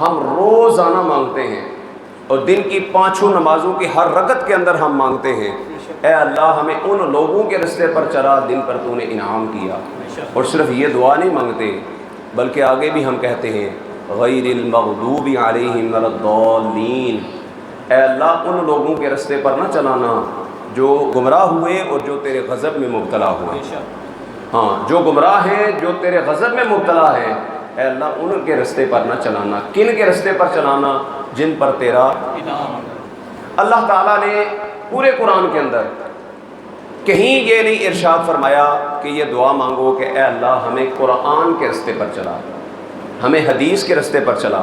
ہم روزانہ مانگتے ہیں اور دن کی 5 نمازوں کی ہر رکعت کے اندر ہم مانگتے ہیں، اے اللہ ہمیں ان لوگوں کے رستے پر چلا جن پر تو نے انعام کیا۔ اور صرف یہ دعا نہیں مانگتے بلکہ آگے بھی ہم کہتے ہیں غیر المغضوب علیہم ولا الضالین، اے اللہ ان لوگوں کے رستے پر نہ چلانا جو گمراہ ہوئے اور جو تیرے غضب میں مبتلا ہوئے۔ ہاں، جو گمراہ ہیں، جو تیرے غضب میں مبتلا ہے، اے اللہ ان کے رستے پر نہ چلانا۔ کن کے رستے پر چلانا؟ جن پر تیرا انعام۔ اللہ تعالیٰ نے پورے قرآن کے اندر کہیں یہ نہیں ارشاد فرمایا کہ یہ دعا مانگو کہ اے اللہ ہمیں قرآن کے رستے پر چلا، ہمیں حدیث کے رستے پر چلا۔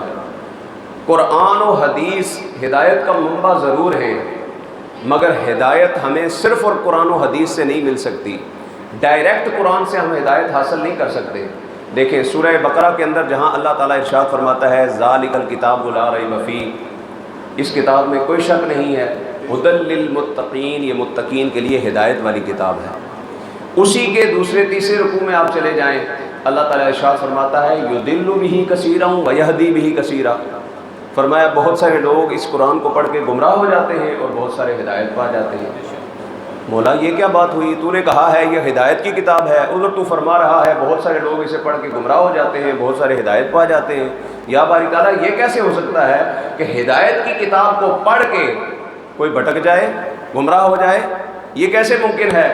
قرآن و حدیث ہدایت کا منبع ضرور ہے، مگر ہدایت ہمیں صرف اور قرآن و حدیث سے نہیں مل سکتی۔ ڈائریکٹ قرآن سے ہم ہدایت حاصل نہیں کر سکتے۔ دیکھیں سورہ بقرہ کے اندر جہاں اللہ تعالیٰ ارشاد فرماتا ہے ذالک الکتاب لا ریب فیہ، اس کتاب میں کوئی شک نہیں ہے، ھدی للمتقین، یہ متقین کے لیے ہدایت والی کتاب ہے۔ اسی کے دوسرے تیسرے رکوع میں آپ چلے جائیں، اللہ تعالیٰ ارشاد فرماتا ہے یضل بہ کثیرا ویہدی بہ کثیرا، فرمایا بہت سارے لوگ اس قرآن کو پڑھ کے گمراہ ہو جاتے ہیں اور بہت سارے ہدایت پا جاتے ہیں۔ مولا یہ کیا بات ہوئی؟ تو نے کہا ہے یہ ہدایت کی کتاب ہے، ادھر تو فرما رہا ہے بہت سارے لوگ اسے پڑھ کے گمراہ ہو جاتے ہیں، بہت سارے ہدایت پا جاتے ہیں۔ یا باری تعالیٰ یہ کیسے ہو سکتا ہے کہ ہدایت کی کتاب کو پڑھ کے کوئی بھٹک جائے، گمراہ ہو جائے؟ یہ کیسے ممکن ہے؟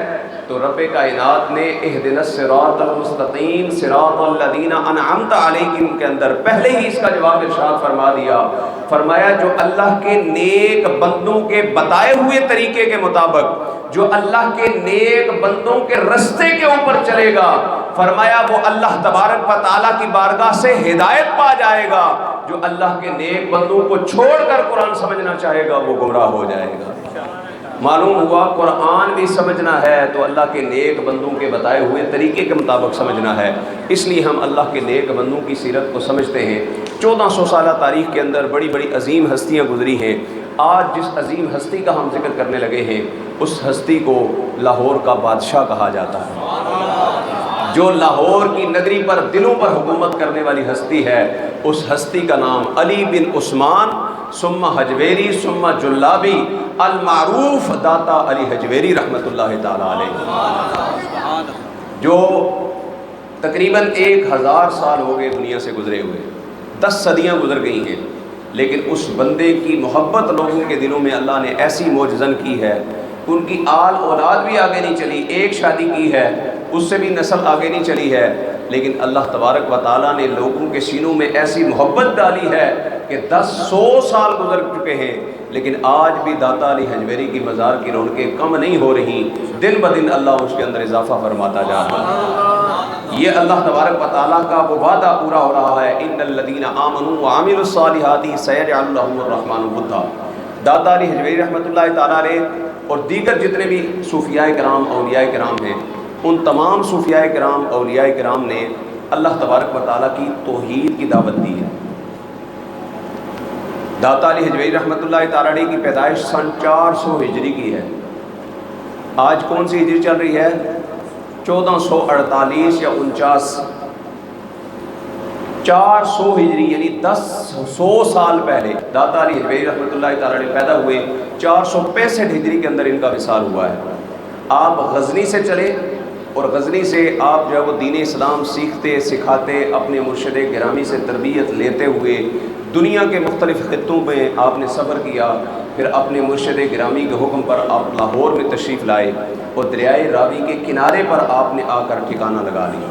تو رب کائنات نے اہدنا الصراط المستقیم صراط الذین انعمت علیہم کے اندر پہلے ہی اس کا جواب ارشاد فرما دیا، فرمایا جو اللہ کے نیک بندوں کے بتائے ہوئے طریقے کے مطابق، جو اللہ کے نیک بندوں کے رستے کے اوپر چلے گا، فرمایا وہ اللہ تبارک و تعالیٰ کی بارگاہ سے ہدایت پا جائے گا۔ جو اللہ کے نیک بندوں کو چھوڑ کر قرآن سمجھنا چاہے گا وہ گمراہ ہو جائے گا۔ معلوم ہوا قرآن بھی سمجھنا ہے تو اللہ کے نیک بندوں کے بتائے ہوئے طریقے کے مطابق سمجھنا ہے۔ اس لیے ہم اللہ کے نیک بندوں کی سیرت کو سمجھتے ہیں۔ 1400 سالہ تاریخ کے اندر بڑی بڑی عظیم ہستیاں گزری ہیں۔ آج جس عظیم ہستی کا ہم ذکر کرنے لگے ہیں اس ہستی کو لاہور کا بادشاہ کہا جاتا ہے۔ جو لاہور کی نگری پر دلوں پر حکومت کرنے والی ہستی ہے، اس ہستی کا نام علی بن عثمان ثم حجویری ثم جلابی المعروف داتا علی حجویری رحمۃ اللہ تعالی علیہ، جو تقریباً 1000 سال ہو گئے دنیا سے گزرے ہوئے، 10 صدیاں گزر گئی ہیں، لیکن اس بندے کی محبت لوگوں کے دلوں میں اللہ نے ایسی معجزن کی ہے، ان کی آل اولاد بھی آگے نہیں چلی، ایک شادی کی ہے اس سے بھی نسل آگے نہیں چلی ہے، لیکن اللہ تبارک و تعالیٰ نے لوگوں کے سینوں میں ایسی محبت ڈالی ہے کہ 100 سال گزر چکے ہیں، لیکن آج بھی داتا علی حجویری کی مزار کی رونقیں کم نہیں ہو رہی، دن بدن اللہ اس کے اندر اضافہ فرماتا جا رہا ہے۔ یہ اللہ تبارک و تعالیٰ کا وہ وعدہ پورا ہو رہا ہے، ان الذین آمنوا وعملوا الصالحات سیجعل لهم الرحمن ودا۔ داتا علی حجویری رحمۃ اللہ تعالیٰ علیہ اور دیگر جتنے بھی صوفیاء کرام اولیاء کرام ہیں، ان تمام صوفیاء کرام اولیاء کرام نے اللہ تبارک و تعالیٰ کی توحید کی دعوت دی ہے۔ داتا علی حجویری رحمۃ اللہ تعالیٰ علیہ کی پیدائش سن 400 ہجری کی ہے۔ آج کون سی ہجری چل رہی ہے؟ 1448 یا 49، 400 ہجری یعنی 100 سال پہلے داتا علی حجویری رحمۃ اللہ تعالیٰ علیہ پیدا ہوئے۔ 465 ہجری کے اندر ان کا وصال ہوا ہے۔ آپ غزنی سے چلے اور غزنی سے آپ جو ہے وہ دین اسلام سیکھتے سکھاتے اپنے مرشد گرامی سے تربیت لیتے ہوئے دنیا کے مختلف خطوں میں آپ نے سفر کیا، پھر اپنے مرشد گرامی کے حکم پر آپ لاہور میں تشریف لائے اور دریائے راوی کے کنارے پر آپ نے آ کر ٹھکانہ لگا لیا۔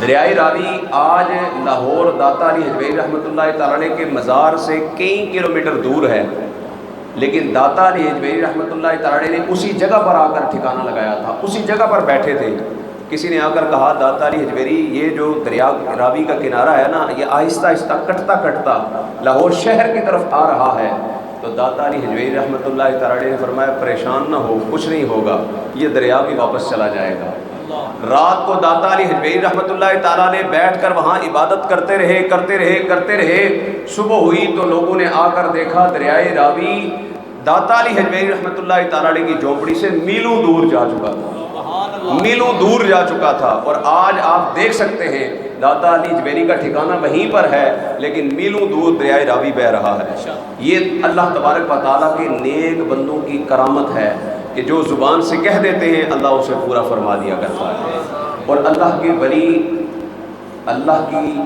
دریائے راوی آج لاہور داتا علی حجویری رحمۃ اللہ تعالیٰ علیہ کے مزار سے کئی کلومیٹر دور ہے، لیکن داتا علی حجویری رحمۃ اللہ تعالیٰ علیہ نے اسی جگہ پر آ کر ٹھکانہ لگایا تھا، اسی جگہ پر بیٹھے تھے۔ کسی نے آ کر کہا داتا علی حجویری یہ جو دریا راوی کا کنارہ ہے نا، یہ آہستہ آہستہ کٹتا کٹتا لاہور شہر کی طرف آ رہا ہے۔ تو داتا علی حجویری رحمۃ اللہ تعالیٰ علیہ نے فرمایا پریشان نہ ہو، کچھ نہیں ہوگا، یہ دریا بھی واپس چلا جائے گا۔ رات کو داتا علی حجویری رحمۃ اللہ تعالیٰ نے بیٹھ کر وہاں عبادت کرتے رہے۔ صبح ہوئی تو لوگوں نے آ کر دیکھا دریائے راوی داتا علی حجویری رحمۃ اللہ تعالیٰ علیہ کی جھونپڑی سے میلوں دور جا چکا تھا، میلوں دور جا چکا تھا۔ اور آج آپ دیکھ سکتے ہیں داتا علی حجویری کا ٹھکانہ وہیں پر ہے، لیکن میلوں دور دریائے راوی بہہ رہا ہے۔ یہ اللہ تبارک و تعالیٰ کے نیک بندوں کی کرامت ہے کہ جو زبان سے کہہ دیتے ہیں اللہ اسے پورا فرما دیا کرتا ہے۔ اور اللہ کے ولی اللہ کی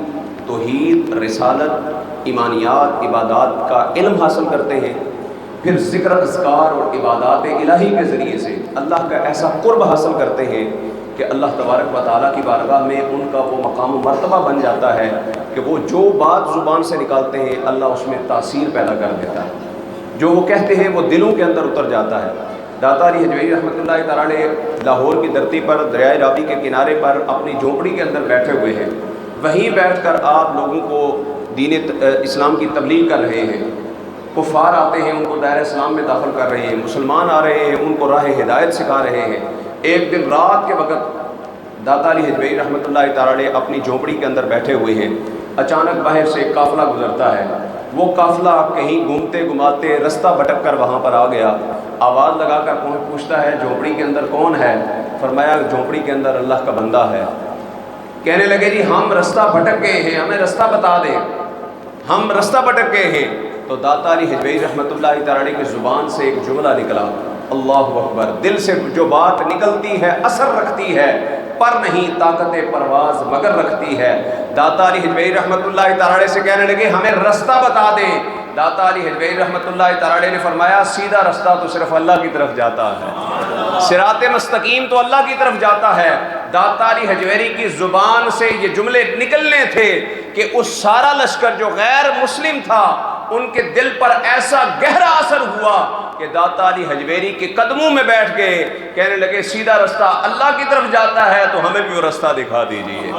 توحید، رسالت، ایمانیات، عبادات کا علم حاصل کرتے ہیں، پھر ذکر اذکار اور عبادات الہی کے ذریعے سے اللہ کا ایسا قرب حاصل کرتے ہیں کہ اللہ تبارک و تعالیٰ کی بارگاہ میں ان کا وہ مقام و مرتبہ بن جاتا ہے کہ وہ جو بات زبان سے نکالتے ہیں اللہ اس میں تاثیر پیدا کر دیتا ہے، جو وہ کہتے ہیں وہ دلوں کے اندر اتر جاتا ہے۔ داتا علی حجویری رحمۃ اللہ تعالیٰ علیہ لاہور کی دھرتی پر دریائے راوی کے کنارے پر اپنی جھونپڑی کے اندر بیٹھے ہوئے ہیں، وہیں بیٹھ کر آپ لوگوں کو دین اسلام کی تبلیغ کر رہے ہیں۔ کفار آتے ہیں ان کو دائرہ اسلام میں داخل کر رہے ہیں، مسلمان آ رہے ہیں ان کو راہ ہدایت سکھا رہے ہیں۔ ایک دن رات کے وقت داتا علی حجویری رحمۃ اللہ تعالیٰ علیہ اپنی جھونپڑی کے اندر بیٹھے ہوئے ہیں، اچانک باہر سے ایک قافلہ گزرتا ہے۔ وہ قافلہ کہیں گھومتے گھماتے رستہ بھٹک کر وہاں پر آ گیا، آواز لگا کر پوچھتا ہے جھونپڑی کے اندر کون ہے؟ فرمایا جھونپڑی کے اندر اللہ کا بندہ ہے۔ کہنے لگے جی ہم رستہ بھٹک گئے ہیں، ہمیں رستہ بتا دیں، ہم رستہ بھٹک گئے ہیں۔ تو داتا علی حجویری رحمۃ اللہ تعالیٰ علیہ کی زبان سے ایک جملہ نکلا، اللہ اکبر۔ دل سے جو بات نکلتی ہے اثر رکھتی ہے، پر نہیں طاقت پرواز مگر رکھتی ہے۔ داتا علی حجویری رحمۃ اللہ تعالیٰ علیہ سے کہنے لگے ہمیں رستہ بتا دیں۔ داتا علی حجویری رحمۃ اللہ تعالیٰ علیہ نے فرمایا سیدھا رستہ تو صرف اللہ کی طرف جاتا ہے، صراط مستقیم تو اللہ کی طرف جاتا ہے۔ داتا علی حجویری کی زبان سے یہ جملے نکلنے تھے کہ اس سارا لشکر جو غیر مسلم تھا ان کے دل پر ایسا گہرا اثر ہوا کہ داتا علی حجویری کے قدموں میں بیٹھ گئے، کہنے لگے سیدھا رستہ اللہ کی طرف جاتا ہے تو ہمیں بھی وہ رستہ دکھا دیجئے،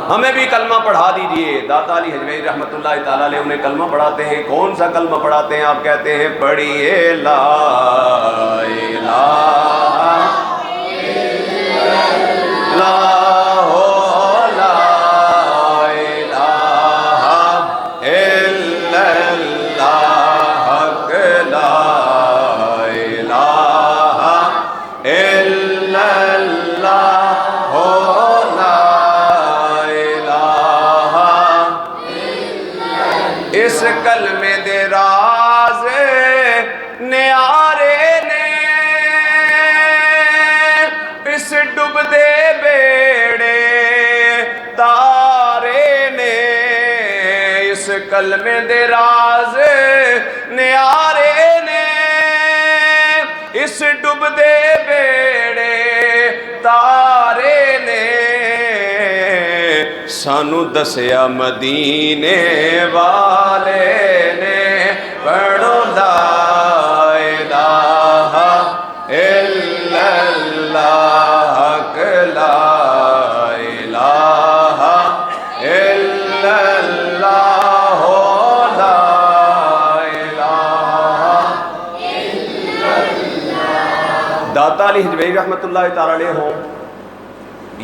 ہمیں بھی کلمہ پڑھا دیجئے۔ داتا علی حجویری رحمۃ اللہ تعالیٰ علیہ انہیں کلمہ پڑھاتے ہیں۔ کون سا کلمہ پڑھاتے ہیں؟ آپ کہتے ہیں پڑھیے لا الہ اس کلمے دے راز نیارے نے، اس ڈب دے بیڑے تارے نے، اس کلمے دے راز نیارے نے، اس ڈب دے بیڑے تارے نے، سانو دسیا مدینے والے نے، پڑھو لا الہ الا اللہ، لا الہ الا اللہ، لا الہ الا اللہ۔ داتا علی حجویری رحمۃ اللہ تعالیٰ علیہ ہوں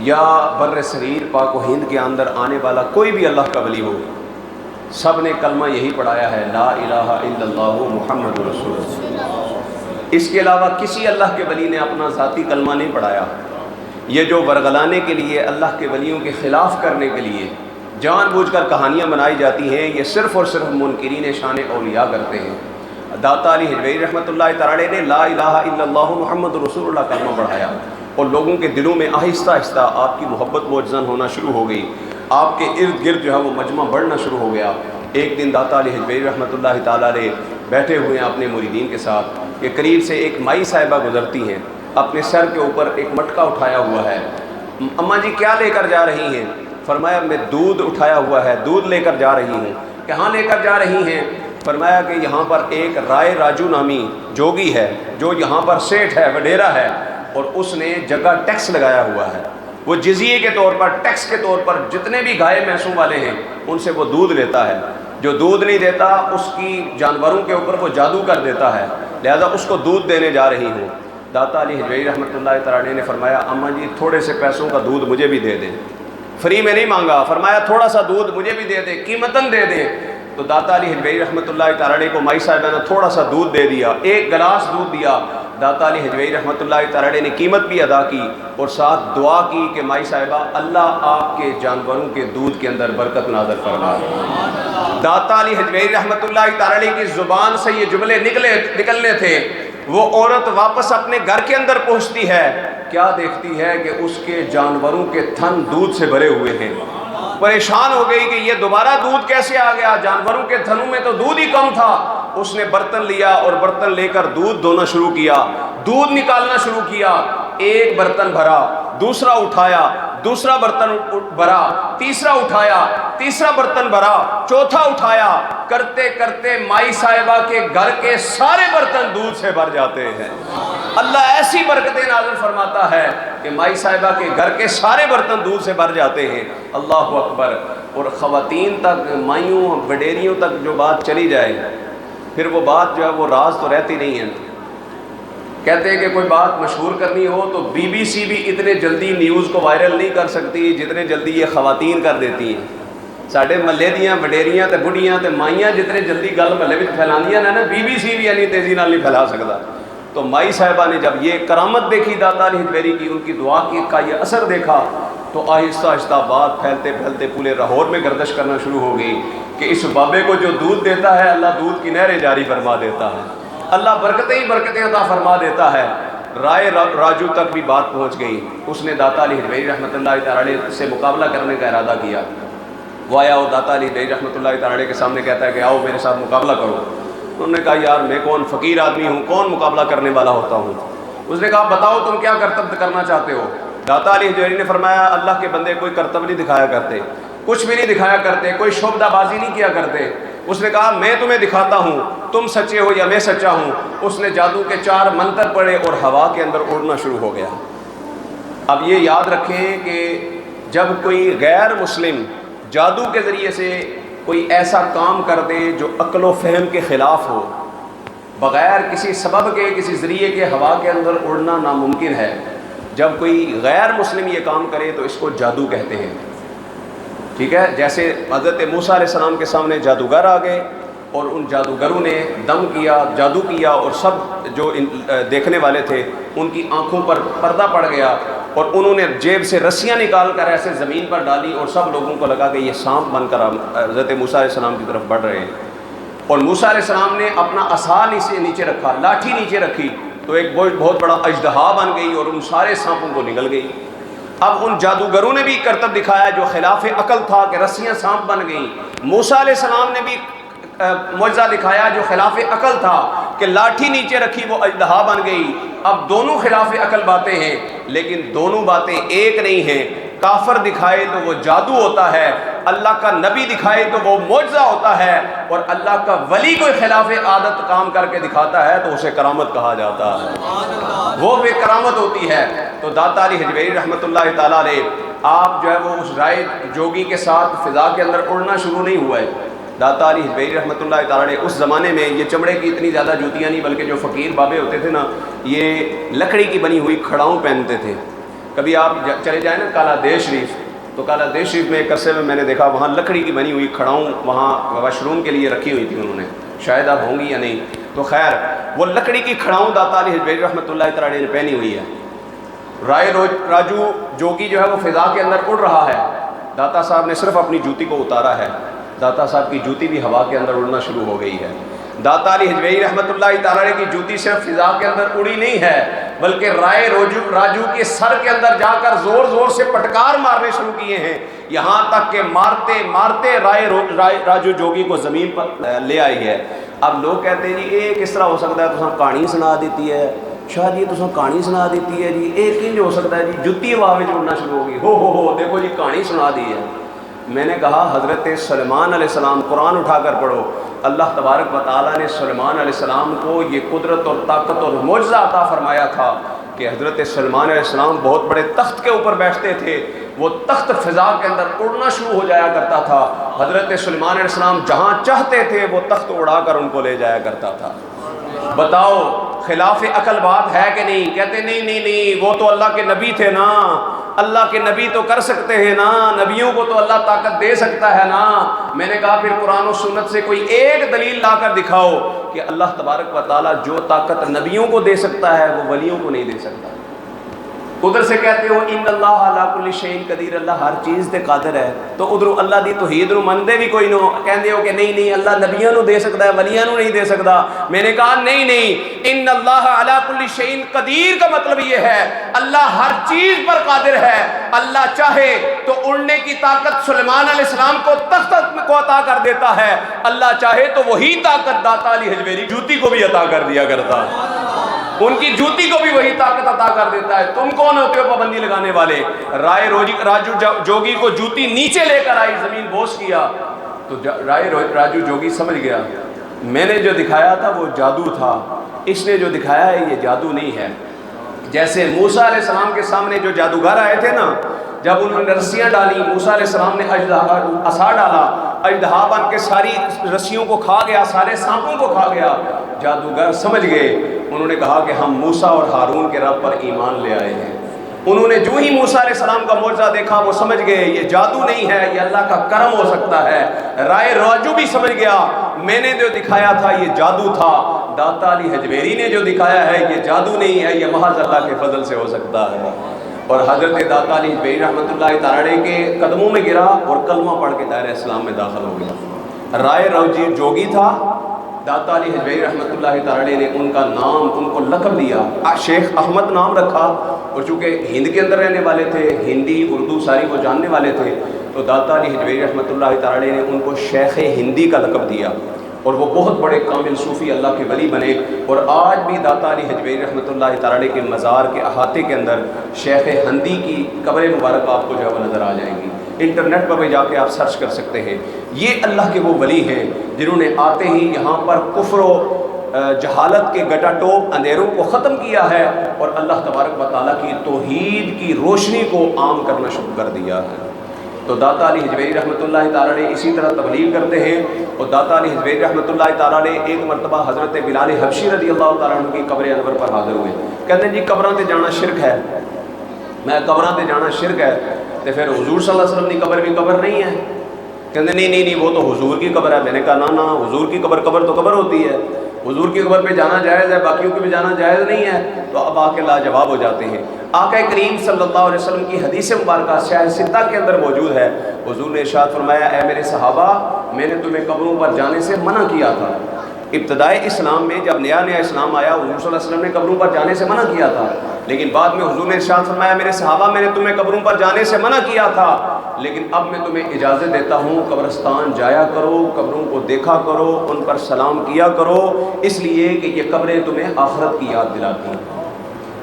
یا بر صغیر پاک و ہند کے اندر آنے والا کوئی بھی اللہ کا ولی ہو، سب نے کلمہ یہی پڑھایا ہے، لا الہ الا اللہ محمد رسول اللہ۔ اس کے علاوہ کسی اللہ کے ولی نے اپنا ذاتی کلمہ نہیں پڑھایا۔ یہ جو ورگلانے کے لیے، اللہ کے ولیوں کے خلاف کرنے کے لیے جان بوجھ کر کہانیاں بنائی جاتی ہیں، یہ صرف اور صرف منکرین شان اولیاء کرتے ہیں۔ داتا علی حجویری رحمۃ اللہ تعالیٰ نے لا الہ الا اللہ محمد رسول اللہ کلمہ پڑھایا، اور لوگوں کے دلوں میں آہستہ آہستہ آپ کی محبت معجزن ہونا شروع ہو گئی، آپ کے ارد گرد جو ہے وہ مجمع بڑھنا شروع ہو گیا۔ ایک دن داتا علی حجویری رحمۃ اللہ تعالیٰ علیہ بیٹھے ہوئے ہیں اپنے مریدین کے ساتھ، کہ قریب سے ایک مائی صاحبہ گزرتی ہیں، اپنے سر کے اوپر ایک مٹکا اٹھایا ہوا ہے۔ اماں جی کیا لے کر جا رہی ہیں؟ فرمایا میں دودھ اٹھایا ہوا ہے، دودھ لے کر جا رہی ہوں۔ کہاں لے کر جا رہی ہیں؟ فرمایا کہ یہاں پر ایک رائے راجو نامی جوگی ہے جو یہاں پر سیٹھ ہے، وڈیرا ہے، اور اس نے جگہ ٹیکس لگایا ہوا ہے، وہ جزیے کے طور پر، ٹیکس کے طور پر جتنے بھی گائے بھینسوں والے ہیں ان سے وہ دودھ لیتا ہے۔ جو دودھ نہیں دیتا اس کی جانوروں کے اوپر وہ جادو کر دیتا ہے، لہذا اس کو دودھ دینے جا رہی ہوں۔ داتا علی حجویری رحمۃ اللہ تعالیٰ نے فرمایا اماں جی تھوڑے سے پیسوں کا دودھ مجھے بھی دے دیں، فری میں نہیں مانگا، فرمایا تھوڑا سا دودھ مجھے بھی دے دیں، قیمتاً دے دیں۔ تو داتا علی حجویری رحمۃ اللہ تعالیٰ کو مائی صاحبہ نے تھوڑا سا دودھ دے دیا، ایک گلاس دودھ دیا۔ داتا علی حجویری رحمۃ اللہ تعالی علیہ نے قیمت بھی ادا کی اور ساتھ دعا کی کہ مائی صاحبہ اللہ آپ کے جانوروں کے دودھ کے اندر برکت نازل فرمائے۔ داتا علی حجویری رحمۃ اللہ تعالی علیہ کی زبان سے یہ جملے نکلنے تھے، وہ عورت واپس اپنے گھر کے اندر پہنچتی ہے، کیا دیکھتی ہے کہ اس کے جانوروں کے تھن دودھ سے بھرے ہوئے ہیں۔ پریشان ہو گئی کہ یہ دوبارہ دودھ کیسے آ گیا، جانوروں کے تھنوں میں تو دودھ ہی کم تھا۔ اس نے برتن لیا اور برتن لے کر دودھ دھونا شروع کیا، دودھ نکالنا شروع کیا۔ ایک برتن بھرا، دوسرا اٹھایا، دوسرا برتن بھرا، تیسرا اٹھایا، تیسرا برتن بھرا، چوتھا اٹھایا۔ کرتے کرتے مائی صاحبہ کے گھر کے سارے برتن دودھ سے بھر جاتے ہیں۔ اللہ ایسی برکتیں نازل فرماتا ہے کہ مائی صاحبہ کے گھر کے سارے برتن دودھ سے بھر جاتے ہیں۔ اللہ اکبر۔ اور خواتین تک، مائیوں وڈیریوں تک جو بات چلی جائے، پھر وہ بات جو ہے وہ راز تو رہتی نہیں ہے۔ کہتے ہیں کہ کوئی بات مشہور کرنی ہو تو بی بی سی بھی اتنے جلدی نیوز کو وائرل نہیں کر سکتی جتنے جلدی یہ خواتین کر دیتی ہیں۔ ساڈے محلے دیاں وڈیریاں تے بڑھیاں تے مائیاں جتنے جلدی گل محلے میں پھیلاندیاں نے نا، بی بی سی بھی اتنی تیزی نال نہیں پھیلا سکتا۔ تو مائی صاحبہ نے جب یہ کرامت دیکھی داتا علی حجویری کی، ان کی دعا کی کا یہ اثر دیکھا، تو آہستہ آہستہ بات پھیلتے پھیلتے پورے لاہور میں گردش کرنا شروع ہو گئی کہ اس بابے کو جو دودھ دیتا ہے اللہ دودھ کی نہریں جاری فرما دیتا ہے، اللہ برکتیں ہی برکتیں عطا فرما دیتا ہے۔ رائے راجو تک بھی بات پہنچ گئی۔ اس نے داتا علی حجویری رحمۃ اللہ تعالی علیہ سے مقابلہ کرنے کا ارادہ کیا۔ وہ آیا اور داتا علی حجویری رحمۃ اللہ تعالی علیہ کے سامنے کہتا ہے کہ آؤ میرے ساتھ مقابلہ کرو۔ انہوں نے کہا یار میں کون فقیر آدمی ہوں، کون مقابلہ کرنے والا ہوتا ہوں۔ اس نے کہا بتاؤ تم کیا کرتب کرنا چاہتے ہو۔ داتا علی حجویری نے فرمایا اللہ کے بندے کوئی کرتب نہیں دکھایا کرتے، کچھ بھی نہیں دکھایا کرتے، کوئی شعبدہ بازی نہیں کیا کرتے۔ اس نے کہا میں تمہیں دکھاتا ہوں، تم سچے ہو یا میں سچا ہوں۔ اس نے جادو کے 4 منتر پڑھے اور ہوا کے اندر اڑنا شروع ہو گیا۔ اب یہ یاد رکھیں کہ جب کوئی غیر مسلم جادو کے ذریعے سے کوئی ایسا کام کر دے جو عقل و فہم کے خلاف ہو، بغیر کسی سبب کے، کسی ذریعے کے ہوا کے اندر اڑنا ناممکن ہے۔ جب کوئی غیر مسلم یہ کام کرے تو اس کو جادو کہتے ہیں، ٹھیک ہے۔ جیسے حضرت موسیٰ علیہ السلام کے سامنے جادوگر آ گئے اور ان جادوگروں نے دم کیا، جادو کیا، اور سب جو دیکھنے والے تھے ان کی آنکھوں پر پردہ پڑ گیا، اور انہوں نے جیب سے رسیاں نکال کر ایسے زمین پر ڈالی اور سب لوگوں کو لگا کہ یہ سانپ بن کر حضرت موسیٰ علیہ السلام کی طرف بڑھ رہے ہیں۔ اور موسیٰ علیہ السلام نے اپنا عصا نیچے رکھا، لاٹھی نیچے رکھی، تو ایک بہت بڑا اژدہا بن گئی اور ان سارے سانپوں کو نگل گئی۔ اب ان جادوگروں نے بھی کرتب دکھایا جو خلاف عقل تھا کہ رسیاں سانپ بن گئیں۔ موسیٰ علیہ السلام نے بھی معجزہ دکھایا جو خلاف عقل تھا کہ لاٹھی نیچے رکھی وہ اژدہا بن گئی۔ اب دونوں خلاف عقل باتیں ہیں، لیکن دونوں باتیں ایک نہیں ہیں۔ کافر دکھائے تو وہ جادو ہوتا ہے، اللہ کا نبی دکھائے تو وہ معجزہ ہوتا ہے، اور اللہ کا ولی کوئی خلاف عادت کام کر کے دکھاتا ہے تو اسے کرامت کہا جاتا ہے، وہ بے کرامت ہوتی ہے۔ تو داتا علی حجویری رحمۃ اللہ تعالیٰ علیہ آپ جو ہے وہ اس رائے جوگی کے ساتھ فضا کے اندر اڑنا شروع نہیں ہوا ہے۔ داتا علی حجویری رحمۃ اللہ تعالیٰ علیہ اس زمانے میں یہ چمڑے کی اتنی زیادہ جوتیاں نہیں، بلکہ جو فقیر بابے ہوتے تھے نا، یہ لکڑی کی بنی ہوئی کھڑاؤں پہنتے تھے۔ کبھی آپ چلے جائیں نا کالا دیش شریف، تو کالا دیش شریف میں ایک عرصے میں نے دیکھا وہاں لکڑی کی بنی ہوئی کھڑاؤں وہاں واش روم کے لیے رکھی ہوئی تھی انہوں نے، شاید اب ہوں گی یا نہیں۔ تو خیر وہ لکڑی کی کھڑاؤں داتا علی حجویری رحمۃ اللہ تعالیٰ علیہ نے پہنی ہوئی ہے۔ رائے راجو جوگی جو ہے وہ فضا کے اندر اڑ رہا ہے، داتا صاحب نے صرف اپنی جوتی کو اتارا ہے، داتا صاحب کی جوتی بھی ہوا کے اندر اڑنا شروع ہو گئی ہے۔ داتا علی حجویری رحمۃ اللہ تعالیٰ علیہ کی جوتی صرف فضا کے اندر اڑی نہیں ہے، بلکہ رائے راجو کے سر کے اندر جا کر زور زور سے پٹکار مارنے شروع کیے ہیں، یہاں تک کہ مارتے مارتے رائے راجو جوگی کو زمین پر لے آئی ہے۔ اب لوگ کہتے ہیں جی یہ کس طرح ہو سکتا ہے، تو کہانی سنا دیتی ہے شاہ جی، تو کہانی سنا دیتی ہے جی، یہ کنج ہو سکتا ہے جی، جتی ہوا میں اڑنا شروع ہو گئی، ہو دیکھو جی کہانی سنا دی ہے۔ میں نے کہا حضرت سلیمان علیہ السلام، قرآن اٹھا کر پڑھو، اللہ تبارک و تعالیٰ نے سلیمان علیہ السلام کو یہ قدرت اور طاقت اور معجزہ عطا فرمایا تھا کہ حضرت سلیمان علیہ السلام بہت بڑے تخت کے اوپر بیٹھتے تھے، وہ تخت فضا کے اندر اڑنا شروع ہو جایا کرتا تھا۔ حضرت سلیمان علیہ السلام جہاں چاہتے تھے وہ تخت اڑا کر ان کو لے جایا کرتا تھا۔ بتاؤ خلاف عقل بات ہے کہ نہیں؟ کہتے نہیں وہ تو اللہ کے نبی تھے نا، اللہ کے نبی تو کر سکتے ہیں نا، نبیوں کو تو اللہ طاقت دے سکتا ہے نا۔ میں نے کہا پھر قرآن و سنت سے کوئی ایک دلیل لا کر دکھاؤ کہ اللہ تبارک و تعالیٰ جو طاقت نبیوں کو دے سکتا ہے وہ ولیوں کو نہیں دے سکتا۔ ادھر سے کہتے ہو ان اللہ علی کل شیء قدیر، اللہ ہر چیز تے قادر ہے، تو ادھر اللہ دی توحید نو مندے بھی کوئی نو، کہندے ہو کہ نہیں نہیں اللہ نبیوں نو دے سکتا ہے ولیاں نو نہیں دے سکتا۔ میں نے کہا نہیں نہیں، ان اللہ علی کل شیء قدیر کا مطلب یہ ہے اللہ ہر چیز پر قادر ہے۔ اللہ چاہے تو اڑنے کی طاقت سلیمان علیہ السلام کو تخت کو عطا کر دیتا ہے، اللہ چاہے تو وہی طاقت داتا علی حجویری جوتی کو بھی عطا کر دیا کرتا، ان کی جوتی کو بھی وہی طاقت عطا کر دیتا ہے۔ تم کون ہوتے ہو پابندی لگانے والے؟ رائے راجو جوگی کو جوتی نیچے لے کر آئی، زمین بوس کیا تو رائے راجو جوگی سمجھ گیا میں نے جو دکھایا تھا وہ جادو تھا، اس نے جو دکھایا ہے یہ جادو نہیں ہے۔ جیسے موسیٰ علیہ السلام کے سامنے جو جادوگر آئے تھے نا، جب انہوں نے رسیاں ڈالی، موسیٰ علیہ السلام نے عصا ڈالا، اژدہا بن کے ساری رسیوں کو کھا گیا، سارے سانپوں کو کھا گیا۔ جادوگر سمجھ گئے، انہوں نے کہا کہ ہم موسیٰ اور ہارون کے رب پر ایمان لے آئے ہیں۔ انہوں نے جو ہی موسیٰ علیہ السلام کا معجزہ دیکھا وہ سمجھ گئے یہ جادو نہیں ہے، یہ اللہ کا کرم ہو سکتا ہے۔ رائے راجو بھی سمجھ گیا میں نے جو دکھایا تھا یہ جادو تھا، داتا علی حجویری نے جو دکھایا ہے یہ جادو نہیں ہے، یہ محض اللہ کے فضل سے ہو سکتا ہے۔ اور حضرت داتا علی حجویری رحمۃ اللہ تعالی کے قدموں میں گرا اور کلمہ پڑھ کے دائرہ اسلام میں داخل ہو گیا۔ رائے راجو جوگی تھا، داتا علی حجویری رحمۃ اللہ تعالی نے ان کا نام، ان کو لقب دیا، شیخ احمد نام رکھا، اور چونکہ ہند کے اندر رہنے والے تھے، ہندی اردو ساری وہ جاننے والے تھے، تو داتا علی حجویری رحمۃ اللہ تعالی نے ان کو شیخ ہندی کا لقب دیا، اور وہ بہت بڑے کامل صوفی اللہ کے ولی بنے۔ اور آج بھی داتا علی حجویری رحمۃ اللہ تعالی کے مزار کے احاطے کے اندر شیخ ہندی کی قبر مبارک آپ کو جو ہے وہ نظر آ جائے گی، انٹرنیٹ پر بھی جا کے آپ سرچ کر سکتے ہیں۔ یہ اللہ کے وہ ولی ہیں جنہوں نے آتے ہی یہاں پر کفر و جہالت کے گٹا ٹوپ اندھیروں کو ختم کیا ہے، اور اللہ تبارک و تعالیٰ کی توحید کی روشنی کو عام کرنا شروع کر دیا ہے۔ تو داتا علی حجویری رحمۃ اللہ تعالیٰ نے اسی طرح تبلیغ کرتے ہیں، اور داتا علی حجویری رحمۃ اللہ تعالیٰ نے ایک مرتبہ حضرت بلال حبشی رضی اللہ تعالیٰ عنہ کی قبر انور پر حاضر ہوئے، کہتے ہیں جی قبراں تے جانا شرک ہے، میں قبراں تے جانا شرک ہے، تو پھر حضور صلی اللہ علیہ وسلم کی قبر بھی قبر نہیں ہے؟ کہتے نہیں وہ تو حضور کی قبر ہے۔ میں نے کہا نا حضور کی قبر تو قبر ہوتی ہے، حضور کی قبر پہ جانا جائز ہے، باقیوں کی بھی جانا جائز نہیں ہے۔ تو اب آ کے لاجواب ہو جاتے ہیں۔ آقا کریم صلی اللہ علیہ وسلم کی حدیث مبارکہ سیاہ ستہ کے اندر موجود ہے، حضور نے ارشاد فرمایا اے میرے صحابہ میں نے تمہیں قبروں پر جانے سے منع کیا تھا۔ ابتدائی اسلام میں جب نیا اسلام آیا حضور صلی اللہ علیہ وسلم نے قبروں پر جانے سے منع کیا تھا، لیکن بعد میں حضور نے ارشاد فرمایا میرے صحابہ میں نے تمہیں قبروں پر جانے سے منع کیا تھا، لیکن اب میں تمہیں اجازت دیتا ہوں قبرستان جایا کرو، قبروں کو دیکھا کرو، ان پر سلام کیا کرو، اس لیے کہ یہ قبریں تمہیں آخرت کی یاد دلاتی ہیں۔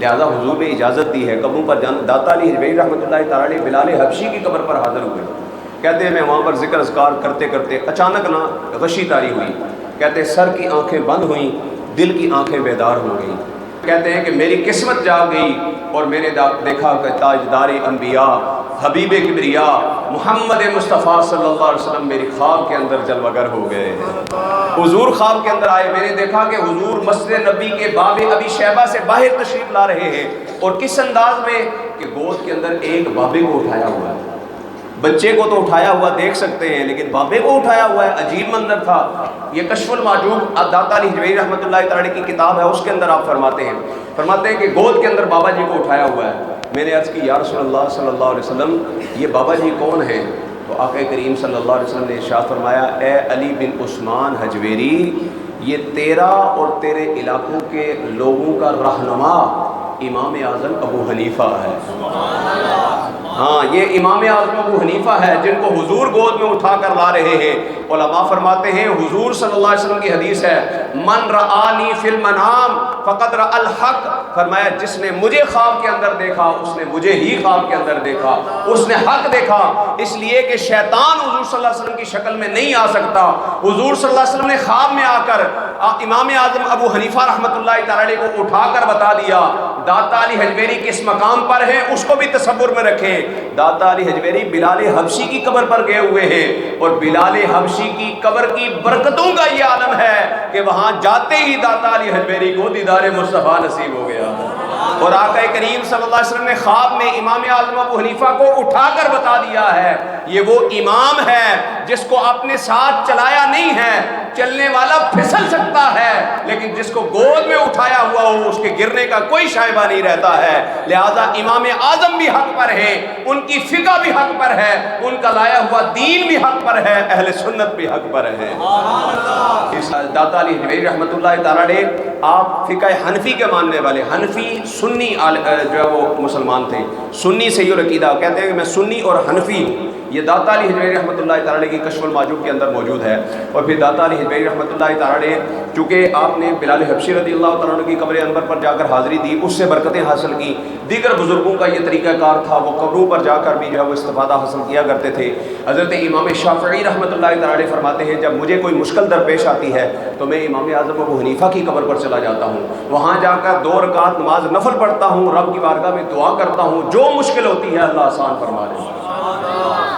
لہذا حضور نے اجازت دی ہے قبروں پر جانا۔ داتا علی حجویری رحمۃ اللہ تعالی بلال حبشی کی قبر پر حاضر ہوئے، کہتے ہیں میں وہاں پر ذکر اذکار کرتے کرتے اچانک نہ غشی طاری ہوئی، کہتے ہیں سر کی آنکھیں بند ہوئیں، دل کی آنکھیں بیدار ہو گئیں۔ کہتے ہیں کہ میری قسمت جاگ گئی اور میں نے دیکھا کہ تاجدار انبیاء حبیب کبریا محمد مصطفیٰ صلی اللہ علیہ وسلم میری خواب کے اندر جلوہ گر ہو گئے ہیں۔ حضور خواب کے اندر آئے، میں نے دیکھا کہ حضور مسجد نبی کے باب ابی شیبہ سے باہر تشریف لا رہے ہیں، اور کس انداز میں کہ گود کے اندر ایک بابے کو اٹھایا ہوا ہے۔ بچے کو تو اٹھایا ہوا دیکھ سکتے ہیں، لیکن بابے کو اٹھایا ہوا ہے، عجیب منظر تھا۔ یہ کشف المعجوب داتا علی حجویری رحمۃ اللہ تعالی کی کتاب ہے، اس کے اندر آپ فرماتے ہیں کہ گود کے اندر بابا جی کو اٹھایا ہوا ہے۔ میں نے عرض کی یا رسول اللہ صلی اللہ علیہ وسلم یہ بابا جی کون ہیں؟ تو آقا کریم صلی اللہ علیہ وسلم نے ارشاد فرمایا اے علی بن عثمان حجویری یہ تیرا اور تیرے علاقوں کے لوگوں کا رہنما امام اعظم ابو حنیفہ ہے۔ ہاں یہ امام اعظم ابو حنیفہ ہے جن کو حضور گود میں اٹھا کر لا رہے ہیں۔ علماء فرماتے ہیں حضور صلی اللہ علیہ وسلم کی حدیث ہے من رآنی فی المنام فقد رأى الحق، فرمایا جس نے مجھے خواب کے اندر دیکھا اس نے مجھے ہی خواب کے اندر دیکھا، اس نے حق دیکھا، اس لیے کہ شیطان حضور صلی اللہ علیہ وسلم کی شکل میں نہیں آ سکتا۔ حضور صلی اللہ علیہ وسلم نے خواب میں آ کر امام اعظم ابو حنیفہ رحمۃ اللہ تعالی کو اٹھا کر بتا دیا داتا علی حجویری کس مقام پر ہیں، اس کو بھی تصور میں رکھیں۔ داتا علی حجویری بلال حبشی کی قبر پر گئے ہوئے ہیں، اور بلال حبشی کی قبر کی برکتوں کا یہ عالم ہے کہ وہاں جاتے ہی داتا علی حجویری کو دیدار مصطفیٰ نصیب ہو گیا۔ اور آقا کریم صلی اللہ علیہ وسلم نے خواب میں امام اعظم ابو حنیفہ کو اٹھا کر بتا دیا ہے یہ وہ امام ہے جس کو اپنے ساتھ چلایا نہیں ہے، چلنے والا پھسل سکتا ہے لیکن جس کو گود میں اٹھایا ہوا ہو اس کے گرنے کا کوئی شائبہ نہیں رہتا ہے۔ لہذا امام اعظم بھی حق پر ہے، ان کی فقہ بھی حق پر ہے، ان کا لایا ہوا دین بھی حق پر ہے، اہل سنت بھی حق پر ہے۔ داتا علی حجویری رحمۃ اللہ تعالی آپ فقہ حنفی کے ماننے والے، حنفی سنی جو ہے وہ مسلمان تھے، سنی سے یہ عقیدہ کہتے ہیں کہ میں سنی اور حنفی ہوں، یہ داتا علی حجویری رحمۃ اللہ تعالی کی کشف المعجوب کے اندر موجود ہے۔ اور پھر داتا علی حجویری رحمۃ اللہ تعالی چونکہ آپ نے بلال حبشی رضی اللہ تعالیٰ کی قبر انور پر جا کر حاضری دی، اس سے برکتیں حاصل کی، دیگر بزرگوں کا یہ طریقہ کار تھا، وہ قبروں پر جا کر بھی جو ہے وہ استفادہ حاصل کیا کرتے تھے۔ حضرت امام شافعی رحمۃ اللہ تعالی فرماتے ہیں جب مجھے کوئی مشکل درپیش آتی ہے تو میں امام اعظم ابو حنیفہ کی قبر پر چلا جاتا ہوں، وہاں جا کر 2 رکعت نماز نفل پڑھتا ہوں، رب کی بارگاہ میں دعا کرتا ہوں، جو مشکل ہوتی ہے اللہ آسان فرما دے۔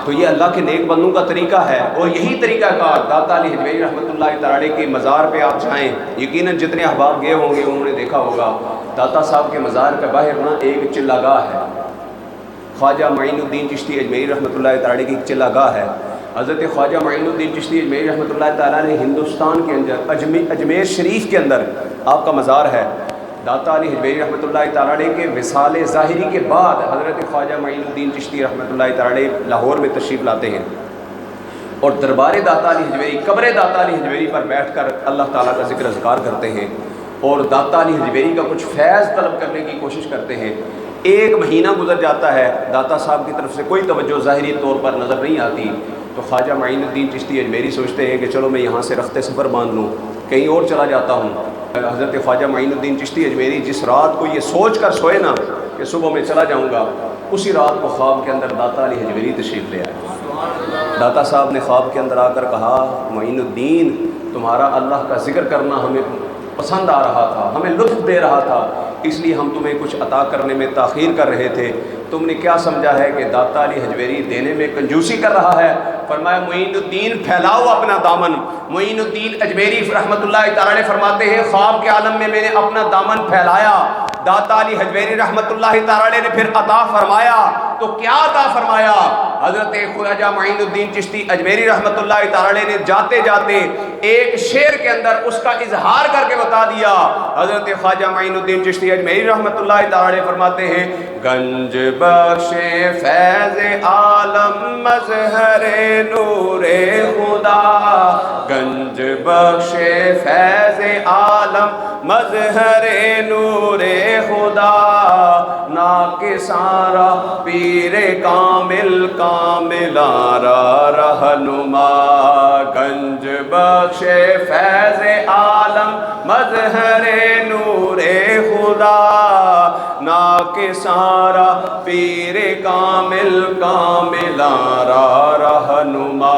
تو یہ اللہ کے نیک بندوں کا طریقہ ہے، اور یہی طریقہ کار داتا علی حجویری رحمۃ اللہ تعالی کے مزار پہ آپ جائیں، یقیناً جتنے احباب گئے ہوں گے انہوں نے دیکھا ہوگا داتا صاحب کے مزار کے باہر نا ایک چلہ گاہ ہے، خواجہ معین الدین چشتی اجمیری رحمۃ اللہ تعالی کی ایک چلہ گاہ ہے۔ حضرت خواجہ معین الدین چشتی اجمیری رحمۃ اللہ تعالی نے ہندوستان کے اندر اجمیر شریف کے اندر آپ کا مزار ہے۔ داتا علی حجویری رحمۃ اللہ تعالی کے وصال ظاہری کے بعد حضرت خواجہ معین الدین چشتی رحمۃ اللہ تعالی لاہور میں تشریف لاتے ہیں اور دربار داتا علی حجویری، قبر داتا علی حجویری پر بیٹھ کر اللہ تعالیٰ کا ذکر اذکار کرتے ہیں اور داتا علی حجویری کا کچھ فیض طلب کرنے کی کوشش کرتے ہیں۔ 1 مہینہ گزر جاتا ہے، داتا صاحب کی طرف سے کوئی توجہ ظاہری طور پر نظر نہیں آتی، تو خواجہ معین الدین چشتی اجمیری سوچتے ہیں کہ چلو میں یہاں سے رخت سفر باندھ لوں، کہیں اور چلا جاتا ہوں۔ حضرت خواجہ معین الدین چشتی اجمیری جس رات کو یہ سوچ کر سوئے نا کہ صبح میں چلا جاؤں گا، اسی رات کو خواب کے اندر داتا علی حجویری تشریف لے آئے۔ داتا صاحب نے خواب کے اندر آ کر کہا معین الدین تمہارا اللہ کا ذکر کرنا ہمیں پسند آ رہا تھا، ہمیں لطف دے رہا تھا، اس لیے ہم تمہیں کچھ عطا کرنے میں تاخیر کر رہے تھے، تم نے کیا سمجھا ہے کہ داتا علی حجویری دینے میں کنجوسی کر رہا ہے؟ فرمایا معین الدین پھیلاؤ اپنا دامن۔ معین الدین اجمیری رحمۃ اللہ تعالی فرماتے ہیں خواب کے عالم میں نے اپنا دامن پھیلایا، داتا علی حجویری رحمۃ اللہ تعالی نے پھر عطا فرمایا، تو کیا عطا فرمایا؟ حضرت خواجہ معین الدین چشتی اجمیری رحمۃ اللہ تعالی نے جاتے جاتے ایک شعر کے اندر اس کا اظہار کر کے بتا دیا۔ حضرت خواجہ معین الدین چشتی اجمیری رحمۃ اللہ تعالی فرماتے ہیں گنج بخش فیض عالم مظہر نور خدا، گنج بخش فیض عالم مظہر نور خدا، ناکسارا پیر کامل کاملارا رہنما، گنج بخش فیض عالم مظہر نور خدا، ناکسارا پیر کامل کاملارا رہنما،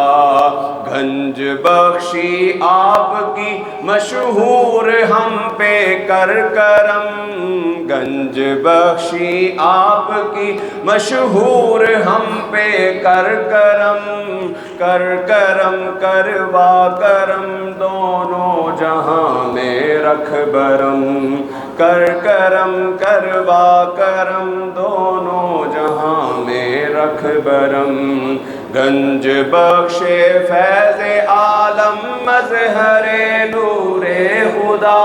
گنج بخشی آپ کی مشہور ہم پہ کر کرم، گنج بخشی آپ کی مشہور ہم پہ کر کرم، کر کرم کروا کرم دونوں جہاں میں رکھ برم، کر کرم کروا کرم دونوں جہاں میں رکھ برم، گنج بخش فیض عالم مظہر نور خدا،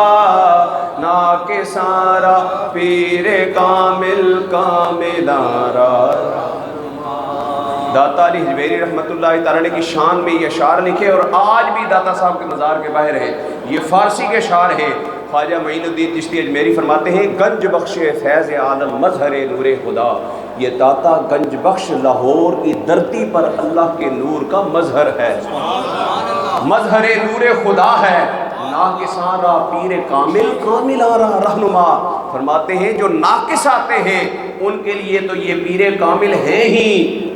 ناکسارا پیر کامل کاملارا۔ داتا علی حجویری رحمۃ اللہ تعالی کی شان میں یہ اشعار لکھے اور آج بھی داتا صاحب کے مزار کے باہر ہے، یہ فارسی کے اشعار ہیں۔ خواجہ معین الدین چشتی اجمیری فرماتے ہیں گنج بخش فیض عالم مظہر نور خدا، یہ داتا گنج بخش لاہور کی دھرتی پر اللہ کے نور کا مظہر ہے، مظہر نور خدا ہے، ناقصارا پیر کامل کاملارا رہنما۔ فرماتے ہیں جو ناقص آتے ہیں ان کے لیے تو یہ پیر کامل ہیں ہی،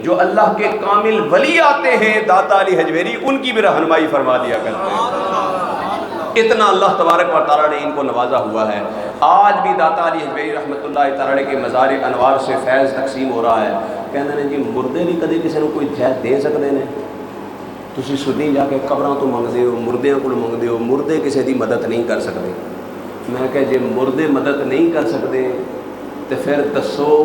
جو اللہ کے کامل ولی آتے ہیں داتا علی حجویری ان کی بھی رہنمائی فرما دیا کرتے ہیں۔ اتنا اللہ تبارک و تعالیٰ نے ان کو نوازا ہوا ہے۔ آج بھی داتا علی حجویری رحمۃ اللہ تعالیٰ کے مزار انوار سے فیض تقسیم ہو رہا ہے۔ کہتے ہیں جی مردے بھی کدے کسی کو کوئی شاید دے سکتے ہیں، تسی سنی جا کے قبراں تو منگتے ہو، مردیاں کو منگتے ہو، مردے کسی دی مدد نہیں کر سکتے۔ میں کہ جی مردے مدد نہیں کر سکتے تو پھر دسو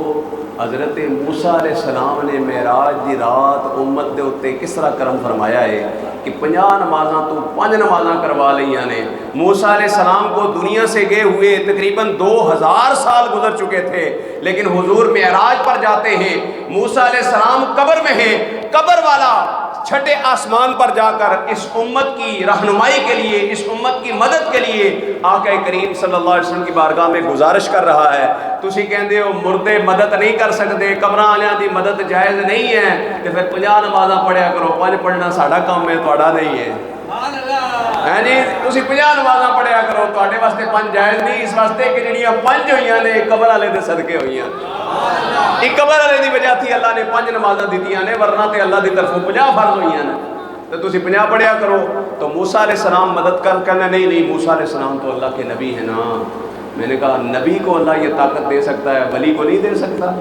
حضرت موسیٰ علیہ السلام نے معراج دی رات امت دے اتے کس طرح کرم فرمایا ہے کہ 50 نمازاں تو 5 نمازاں کروا لیاں نے۔ موسیٰ علیہ السلام کو دنیا سے گئے ہوئے تقریباً 2000 سال گزر چکے تھے، لیکن حضور معراج پر جاتے ہیں، موسیٰ علیہ السلام قبر میں ہیں، قبر والا چھٹے آسمان پر جا کر اس امت کی رہنمائی کے لیے، اس امت کی مدد کے لیے آقا کریم صلی اللہ علیہ وسلم کی بارگاہ میں گزارش کر رہا ہے۔ تسی کہندے ہو مردے مدد نہیں کر سکتے، قبراں والیاں دی مدد جائز نہیں ہے، کہ پھر 50 نمازاں پڑھیا کرو، 5 پڑھنا ساڈا کام ہے، تہاڈا نہیں ہے۔ ہاں جی، تسی 50 نمازاں پڑھیا کرو، تہاڈے واسطے 5 جائز نہیں، اس واسطے کہ جڑیاں 5 ہوئیاں نے قبر والے دے صدقے ہوئیاں۔ ایک قبر والے دی وجہ تھی اللہ نے 5 نمازاں دتیاں نے، ورنہ تے اللہ دی طرفوں 50 فرض ہوئیاں نے، تو تسی 50 پڑھیا کرو۔ تو موسیٰ علیہ السلام مدد کرنا نہیں، موسیٰ علیہ السلام تو اللہ کے نبی ہیں نا۔ میں نے کہا نبی کو اللہ یہ طاقت دے سکتا ہے، ولی کو نہیں دے سکتا؟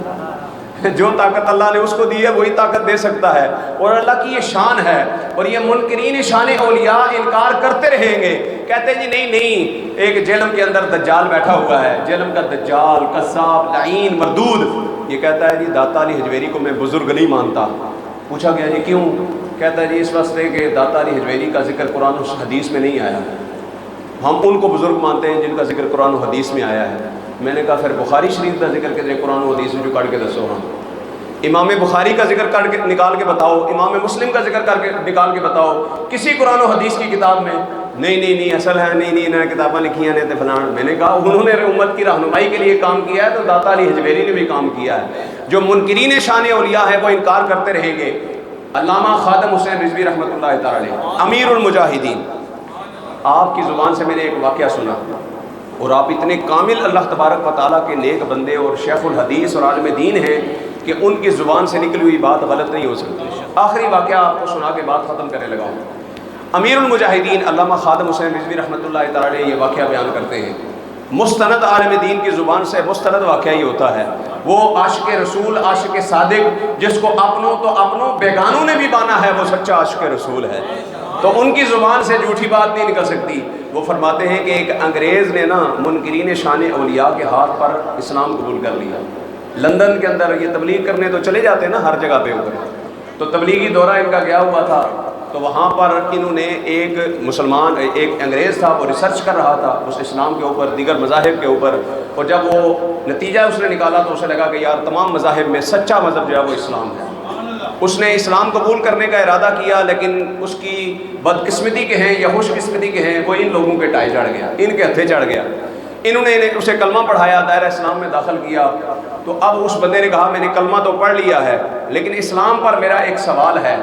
جو طاقت اللہ نے اس کو دی ہے وہی طاقت دے سکتا ہے، اور اللہ کی یہ شان ہے۔ اور یہ منکرین شان اولیاء انکار کرتے رہیں گے، کہتے جی نہیں، ایک جہلم کے اندر دجال بیٹھا ہوا ہے، جہلم کا دجال، قذاب، لعین، مردود، یہ کہتا ہے جی داتا علی حجویری کو میں بزرگ نہیں مانتا۔ پوچھا گیا جی کیوں؟ کہتا ہے جی اس واسطے کہ داتا علی حجویری کا ذکر قرآن و حدیث میں نہیں آیا، ہم ان کو بزرگ مانتے ہیں جن کا ذکر قرآن و حدیث میں آیا ہے۔ میں نے کہا پھر بخاری شریف کا ذکر کے قرآن و حدیث میں جو کر کے دسو، ہاں امام بخاری کا ذکر کر کے نکال کے بتاؤ، امام مسلم کا ذکر کر کے نکال کے بتاؤ، کسی قرآن و حدیث کی کتاب میں نہیں اصل ہے، نہیں انہیں کتابیں لکھی ہیں نے فلان۔ میں نے کہا انہوں نے امت کی رہنمائی کے لیے کام کیا ہے، تو داتا علی حجویری نے بھی کام کیا ہے۔ جو منکرین شان اولیاء ہے وہ انکار کرتے رہیں گے۔ علامہ خادم حسین رضوی رحمۃ اللہ تعالی علیہ، امیر المجاہدین، آپ کی زبان سے میں نے ایک واقعہ سنا، اور آپ اتنے کامل اللہ تبارک و تعالیٰ کے نیک بندے اور شیخ الحدیث اور عالم دین ہیں کہ ان کی زبان سے نکلی ہوئی بات غلط نہیں ہو سکتی۔ آخری واقعہ آپ کو سنا کے بات ختم کرنے لگا ہوں۔ امیر المجاہدین علامہ خادم حسین رضوی رحمۃ اللہ تعالی علیہ یہ واقعہ بیان کرتے ہیں، مستند عالم دین کی زبان سے مستند واقعہ ہی ہوتا ہے۔ وہ عاشق رسول، عاشق صادق، جس کو اپنوں تو اپنوں بیگانوں نے بھی مانا ہے، وہ سچا عاشق رسول ہے، تو ان کی زبان سے جھوٹی بات نہیں نکل سکتی۔ وہ فرماتے ہیں کہ ایک انگریز نے نا منکرین شان اولیاء کے ہاتھ پر اسلام قبول کر لیا۔ لندن کے اندر یہ تبلیغ کرنے تو چلے جاتے ہیں نا ہر جگہ پہ اوپر، تو تبلیغی دورہ ان کا گیا ہوا تھا، تو وہاں پر انہوں نے ایک مسلمان، ایک انگریز تھا، وہ ریسرچ کر رہا تھا اس اسلام کے اوپر، دیگر مذاہب کے اوپر، اور جب وہ نتیجہ اس نے نکالا تو اسے لگا کہ یار تمام مذاہب میں سچا مذہب جو ہے وہ اسلام ہے۔ اس نے اسلام قبول کرنے کا ارادہ کیا، لیکن اس کی بدقسمتی کے ہیں یا خوش قسمتی کے ہیں، وہ ان لوگوں کے ٹائے چڑھ گیا، ان کے ہتھے چڑھ گیا۔ انہوں نے اسے کلمہ پڑھایا، دائرہ اسلام میں داخل کیا، تو اب اس بندے نے کہا میں نے کلمہ تو پڑھ لیا ہے، لیکن اسلام پر میرا ایک سوال ہے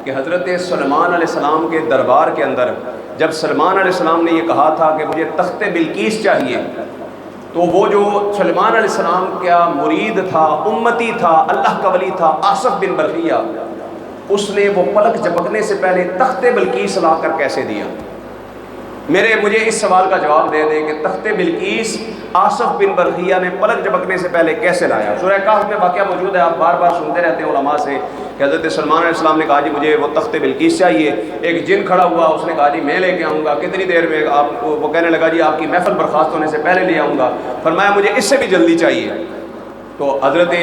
کہ حضرت سلیمان علیہ السلام کے دربار کے اندر جب سلیمان علیہ السلام نے یہ کہا تھا کہ مجھے تخت بلقیس چاہیے، تو وہ جو سلیمان علیہ السلام کا مرید تھا، امتی تھا، اللہ کا ولی تھا، آصف بن برقیہ، اس نے وہ پلک جھپکنے سے پہلے تخت بلقیس لا کر کیسے دیا؟ مجھے اس سوال کا جواب دے دیں کہ تخت بلقیس آصف بن برقیہ نے پلک جھپکنے سے پہلے کیسے لایا؟ سورہ کہف میں واقعہ موجود ہے، آپ بار بار سنتے رہتے ہیں علماء سے کہ حضرت سلیمان علیہ السلام نے کہا جی مجھے وہ تخت بلقیس چاہیے، ایک جن کھڑا ہوا، اس نے کہا جی میں لے کے آؤں گا، کتنی دیر میں؟ وہ کہنے لگا جی آپ کی محفل برخاست ہونے سے پہلے لے آؤں گا۔ فرمایا مجھے اس سے بھی جلدی چاہیے۔ تو حضرت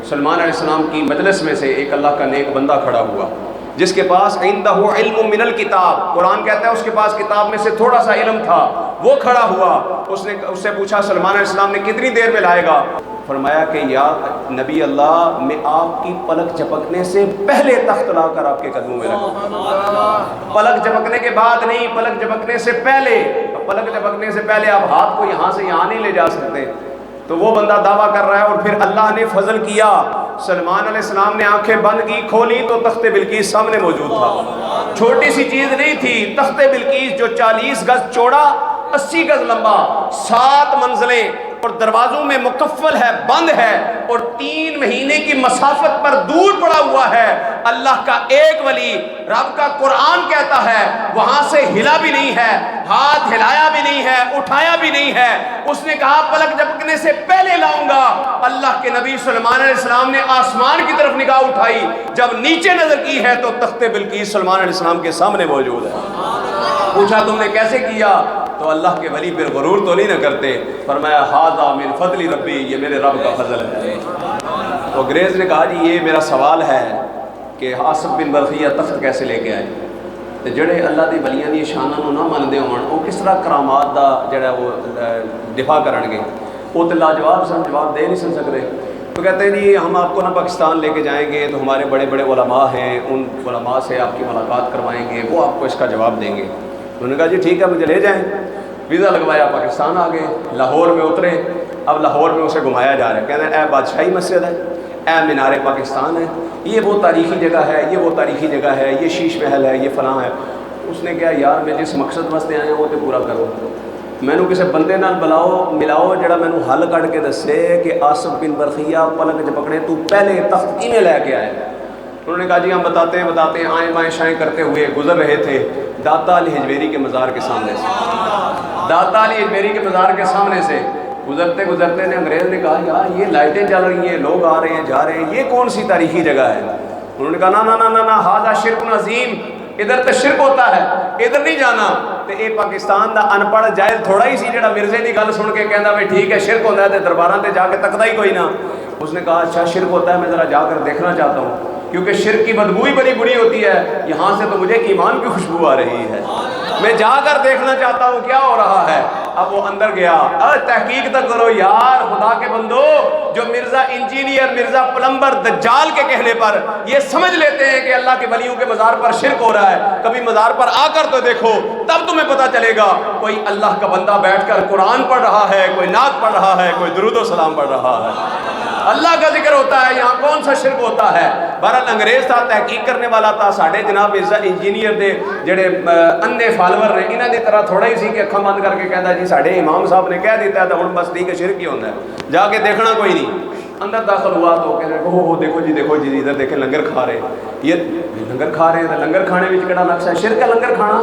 سلیمان علیہ السلام کی مجلس میں سے ایک اللہ کا نیک بندہ کھڑا ہوا جس کے پاس عندہ علم من الکتاب، قرآن کہتا ہے اس کے پاس کتاب میں سے تھوڑا سا علم تھا، وہ کھڑا ہوا، اس نے اس سے پوچھا سلیمان علیہ السلام نے کتنی دیر میں لائے گا؟ فرمایا کہ یا نبی اللہ، میں آپ کی پلک جھپکنے سے پہلے تخت لا کر آپ کے قدموں میں رکھوں۔ پلک جھپکنے کے بعد نہیں، پلک جھپکنے سے پہلے۔ پلک جھپکنے سے پہلے آپ ہاتھ کو یہاں سے یہاں نہیں لے جا سکتے۔ تو وہ بندہ دعویٰ کر رہا ہے، اور پھر اللہ نے فضل کیا، سلیمان علیہ السلام نے آنکھیں بند کی، کھولی تو تخت بلقیس سامنے موجود تھا۔ چھوٹی سی چیز نہیں تھی، تخت بلقیس جو 40 گز چوڑا، 80 گز لمبا، 7 منزلیں، اور دروازوں میں مکفل ہے، بند ہے، اور 3 مہینے کی مسافت پر دور پڑا ہوا ہے۔ اللہ کا ایک ولی، رب کا قرآن کہتا ہے وہاں سے ہلا بھی نہیں ہے، ہاتھ ہلایا بھی نہیں ہے، اٹھایا بھی نہیں ہے۔ اس نے کہا پلک جھپکنے سے پہلے لاؤں گا۔ اللہ کے نبی سلیمان علیہ السلام نے آسمان کی طرف نگاہ اٹھائی، جب نیچے نظر کی ہے تو تخت بلقیس سلیمان علیہ السلام کے سامنے موجود ہے۔ پوچھا تم نے کیسے کیا؟ تو اللہ کے ولی پھر غرور تو نہیں نہ کرتے. فرمایا ھذا من فضل ربی، یہ میرے رب کا فضل ہے. تو انگریز نے کہا جی یہ میرا سوال ہے کہ آصف بن برقیہ تخت کیسے لے کے آئے؟ تو جڑے اللہ دی ولیاں دی شاناں نو نہ مندے ہون وہ کس طرح کرامات دا جڑا وہ دفاع کرن گے؟ وہ تو لاجواب سن، جواب دے نہیں سن سکتے. تو کہتے ہیں جی ہم آپ کو نا پاکستان لے کے جائیں گے تو ہمارے بڑے بڑے علماء ہیں، ان علماء سے آپ کی ملاقات کروائیں گے، وہ آپ کو اس کا جواب دیں گے. انہوں نے کہا جی ٹھیک ہے مجھے لے جائیں. ویزا لگوایا، پاکستان آ گئے، لاہور میں اترے. اب لاہور میں اسے گھمایا جا رہا ہے، کہتے ہیں اے بادشاہی مسجد ہے، اے مینار پاکستان ہے، یہ وہ تاریخی جگہ ہے، یہ وہ تاریخی جگہ ہے، یہ شیش محل ہے، یہ فلاں ہے. اس نے کہا یار میں جس مقصد واسطے آیا وہ تو پورا کرو. مینو کسی بندے نال ملاؤ جڑا مینو حل کٹ کے دسے کہ آصف بن برقیہ پلک چ پکڑے تو پہلے تخت کیویں لے کے آئے. انہوں نے کہا جی ہم بتاتے ہیں آئیں بائیں شائیں کرتے ہوئے گزر رہے تھے داتا علی حجویری کے مزار کے سامنے سے. داتا علی حجویری کے مزار کے سامنے سے گزرتے نے انگریز نے کہا یار یہ لائٹیں جل رہی ہیں، لوگ آ رہے ہیں جا رہے ہیں، یہ کون سی تاریخی جگہ ہے؟ انہوں نے کہا نا ھذا شرک عظیم، ادھر تو شرک ہوتا ہے، ادھر نہیں جانا. تو یہ پاکستان دا ان پڑھ جاہل تھوڑا ہی سی جڑا مرزے دی گل سن کے کہندا بھائی ٹھیک ہے شرک ہوتا ہے تے درباراں تے جا کے تکدا ہی کوئی نہ. اس نے کہا اچھا شرک ہوتا ہے، میں ذرا جا کر دیکھنا چاہتا ہوں کیونکہ شرک کی بدبو ہی بڑی بری ہوتی ہے، یہاں سے تو مجھے ایمان کی خوشبو آ رہی ہے، میں جا کر دیکھنا چاہتا ہوں کیا ہو رہا ہے. اب وہ اندر گیا. تحقیق تک کرو یار خدا کے بندو، جو مرزا انجینئر، مرزا پلمبر دجال کے کہنے پر یہ سمجھ لیتے ہیں کہ اللہ کے ولیوں کے مزار پر شرک ہو رہا ہے، کبھی مزار پر آ کر تو دیکھو تب تمہیں پتہ چلے گا. کوئی اللہ کا بندہ بیٹھ کر قرآن پڑھ رہا ہے، کوئی نعت پڑھ رہا ہے، کوئی درود و سلام پڑھ رہا ہے، اللہ کا ذکر ہوتا ہے. یہاں کون سا شرک ہوتا ہے؟ بہرحال انگریز تھا، تحقیق کرنے والا تھا. ساڑھے جناب مرزا انجینئر دے جڑے اندھے فالور نے انہاں دی طرح تھوڑا ہی سی کہ اکھاں بند کر کے کہندا جی ساڑھے امام صاحب نے کہہ دیتا ہے تو ہن بس ٹھیک ہے شرک ہی ہوندا ہے، جا کے دیکھنا کوئی نہیں. اندر داخل ہوا تو کہنے ہو دیکھو جی ادھر دیکھیں لنگر کھا رہے ہیں. یہ لنگر کھا رہے ہیں تو لنگر کھانے میں کہڑا نقص ہے؟ شرک ہے لنگر کھانا.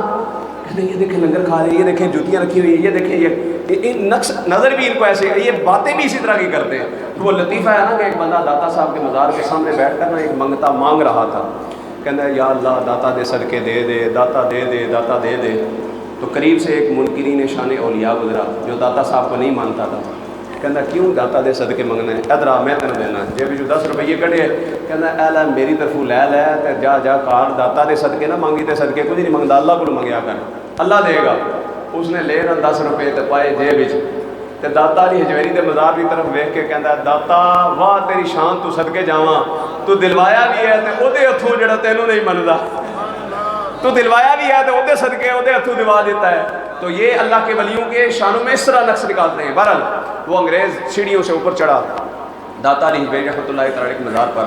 کہتے ہیں یہ دیکھیں لنگر کھا رہے ہیں، یہ دیکھیں جوتیاں رکھی ہوئی ہیں، یہ دیکھیں یہ نقص نظر بھی ان کو ایسے، یہ باتیں بھی اسی طرح کی کرتے ہیں. تو وہ لطیفہ ہے نا کہ ایک بندہ داتا صاحب کے مزار کے سامنے بیٹھ کر نا ایک منگتا مانگ رہا تھا، کہتا ہے یا اللہ داتا دے صدقے دے دے، داتا دے دے، داتا دے دے. تو قریب سے ایک منکرین شان اولیاء گزرا جو داتا صاحب کو نہیں مانتا تھا. کہتا کیوں داتا دے صدقے منگنا ہے؟ ادھر آ میں تینوں دینا. جے بھی جو 10 روپیے کھڑے کہتا اے لے میری طرفوں لے لے تے جا کار داتا دے صدقے نہ مانگی تے صدقے کچھ نہیں منگدا، اللہ کو منگیا کر، اللہ دے گا. اس نے لے نا 10 روپے تے پائے جیب وچ تے داتا علی حجویری دے مزار کی طرف ویکھ کے کہندا داتا واہ تیری شان تو صدقے جاواں، تو دلوایا بھی ہے تے اودے ہتھوں جڑا تینوں نہیں مندا، تو دلوایا بھی ہے تو اودے صدقے اودے ہتھوں دلوا دیتا ہے. تو یہ اللہ کے ولیوں کے شانوں میں اس طرح نقص نکالتے ہیں. بہرحال وہ انگریز سیڑھیوں سے اوپر چڑھا. داتا علی حجویری رحمۃ اللہ تعالی کے مزار پر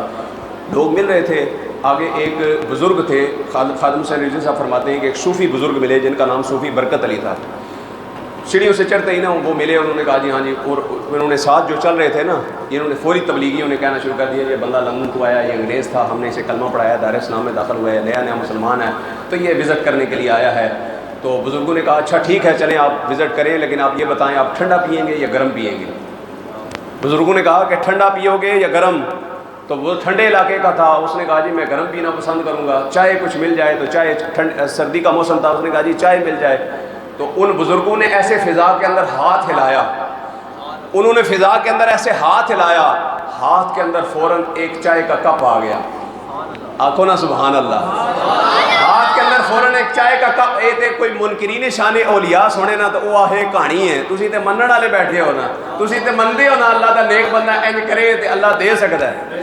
لوگ مل رہے تھے. آگے ایک بزرگ تھے، خادم حسین رضوی صاحب فرماتے ہیں کہ ایک صوفی بزرگ ملے جن کا نام صوفی برکت علی تھا. سیڑھیوں سے چڑھتے ہی نا وہ ملے، انہوں نے کہا جی ہاں جی. اور انہوں نے ساتھ جو چل رہے تھے نا انہوں نے فوری تبلیغیوں نے کہنا شروع کر دیا یہ بندہ لندن تو آیا، یہ انگریز تھا، ہم نے اسے کلمہ پڑھایا، دار اسلام میں داخل ہوا ہے، نیا مسلمان ہے، تو یہ وزٹ کرنے کے لیے آیا ہے. تو بزرگوں نے کہا اچھا ٹھیک ہے چلیں آپ وزٹ کریں، لیکن آپ یہ بتائیں آپ ٹھنڈا پئیں گے یا گرم پئیں گے؟ بزرگوں نے کہا کہ ٹھنڈا پیو گے یا گرم؟ تو وہ ٹھنڈے علاقے کا تھا، اس نے کہا جی میں گرم پینا پسند کروں گا، چائے کچھ مل جائے تو چائے، سردی کا موسم تھا، اس نے کہا جی چائے مل جائے. تو ان بزرگوں نے ایسے فضا کے اندر ہاتھ ہلایا، انہوں نے فضا کے اندر ایسے ہاتھ ہلایا، ہاتھ کے اندر فوراً ایک چائے کا کپ آ گیا. آنکھوں نا سبحان اللہ. ہاتھ کے اندر فوراً ایک چائے کا کپ. اے تے کوئی منکرین شان اولیاء سونے نا تو وہ آہے کہانی ہے، تسی تے منن والے بیٹھے ہو نا، تسی تے مندے ہو نا اللہ دا نیک بندہ انج کرے تے اللہ دے سکتا ہے.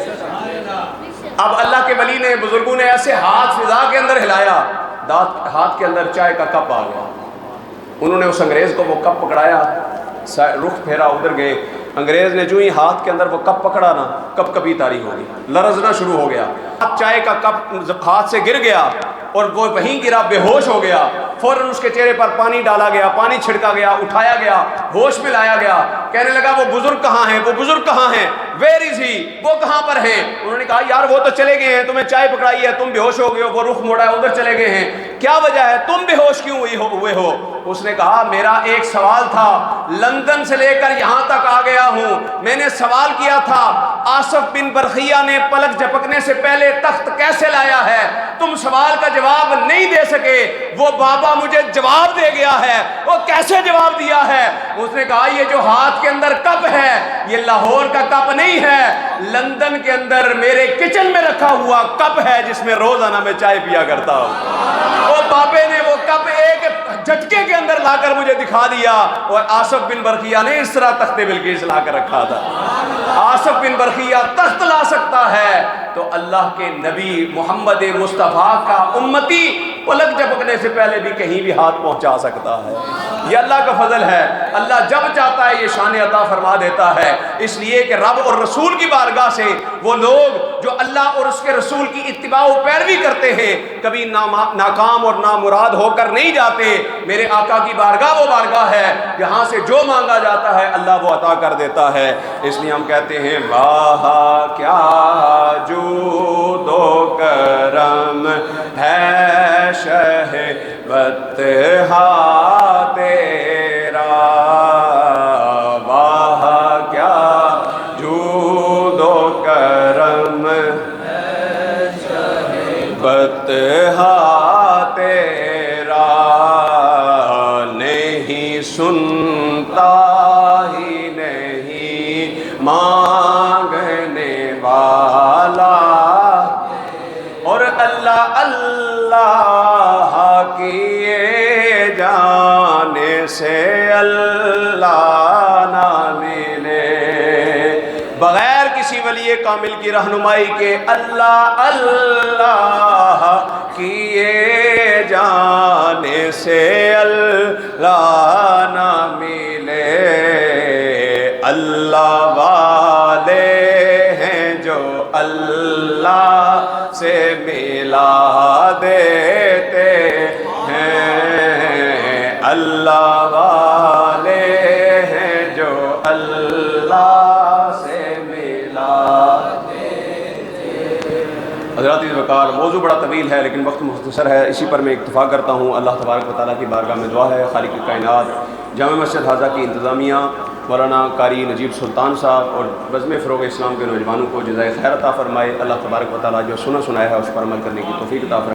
اب اللہ کے ولی نے بزرگوں نے ایسے ہاتھ فضا کے اندر ہلایا، ہاتھ کے اندر چائے کا کپ آ گیا. انہوں نے اس انگریز کو وہ کپ پکڑایا، رخ پھیرا ادھر گئے. انگریز نے جو ہی ہاتھ کے اندر وہ کپ پکڑا نا کپ کبھی تاری ہو گئی، لرزنا شروع ہو گیا. اب چائے کا کپ ہاتھ سے گر گیا اور وہ وہیں گرا، بے ہوش ہو گیا. فوراً اس کے چہرے پر پانی ڈالا گیا، پانی چھڑکا گیا، اٹھایا گیا، ہوش میں لایا گیا. کہنے لگا وہ بزرگ کہاں ہیں، وہ بزرگ کہاں ہیں، ویئر از ہی، وہ کہاں پر ہیں؟ انہوں نے کہا یار وہ تو چلے گئے ہیں، تمہیں چائے پکڑائی ہے، تم بے ہوش ہو گئے ہو، وہ رخ موڑا ہے ادھر چلے گئے ہیں، کیا وجہ ہے، تم بے ہوش کیوں ہوئے ہو؟ اس نے کہا میرا ایک سوال تھا، لندن سے لے کر یہاں تک آ گیا ہوں، میں نے سوال کیا تھا آصف بن برخیہ نے پلک جھپکنے سے پہلے تخت کیسے لایا ہے؟ تم سوال کا جواب نہیں دے سکے، وہ بابا مجھے جواب دے گیا ہے۔ وہ کیسے جواب دیا ہے؟ اس نے کہا یہ جو ہاتھ کے اندر کپ ہے یہ لاہور کا کپ نہیں ہے، لندن کے اندر میرے کچن میں رکھا ہوا کپ ہے جس میں روزانہ میں چائے پیا کرتا ہوں۔ وہ بابے نے وہ کپ ایک جھٹکے کے اندر لا کر مجھے دکھا دیا، اور آصف بن برخیہ نے اس طرح تخت بلقیس لا کر رکھا تھا۔ آصف بن برخیہ تخت لا سکتا ہے تو اللہ کے نبی محمد مصطفیٰ کا امتی پلک جھپکنے سے پہلے بھی کہیں بھی ہاتھ پہنچا سکتا ہے۔ یہ اللہ کا فضل ہے، اللہ جب چاہتا ہے یہ شان عطا فرما دیتا ہے، اس لیے کہ رب اور رسول کی بارگاہ سے وہ لوگ جو اللہ اور اس کے رسول کی اتباع و پیروی کرتے ہیں کبھی ناکام اور نامراد ہو کر نہیں جاتے۔ میرے آقا کی بارگاہ وہ بارگاہ ہے جہاں سے جو مانگا جاتا ہے اللہ وہ عطا کر دیتا ہے۔ اس لیے ہم کہتے ہیں واہ کیا جود و کرم ہے شہوت ہا تیرا، واہ کیا جود و کرم ہے شہوت ہا تیرا، نہیں سنتا ہی نہیں مانگنے والا، اور اللہ اللہ کیے جانے سے اللہ نہ ملے، بغیر کسی ولی کامل کی رہنمائی کے اللہ اللہ کیے جانے سے اللہ نہ ملے۔ اللہ والے ہیں جو اللہ سے ملا دیتے ہیں، اللہ والے ہیں جو اللہ سے ملا دیتے ہیں۔ حضرات وقار موضوع بڑا طویل ہے لیکن وقت مختصر ہے، اسی پر میں اکتفا کرتا ہوں۔ اللہ تبارک و تعالیٰ کی بارگاہ میں دعا ہے خالق کائنات جامع مسجد حاضہ کی انتظامیہ مولانا قاری نجیب سلطان صاحب اور بزم فروغ اسلام کے نوجوانوں کو جزائے خیر عطا فرمائے۔ اللہ تبارک و تعالیٰ جو سنا سنایا ہے اس پر عمل کرنے کی توفیق عطا فرمائے۔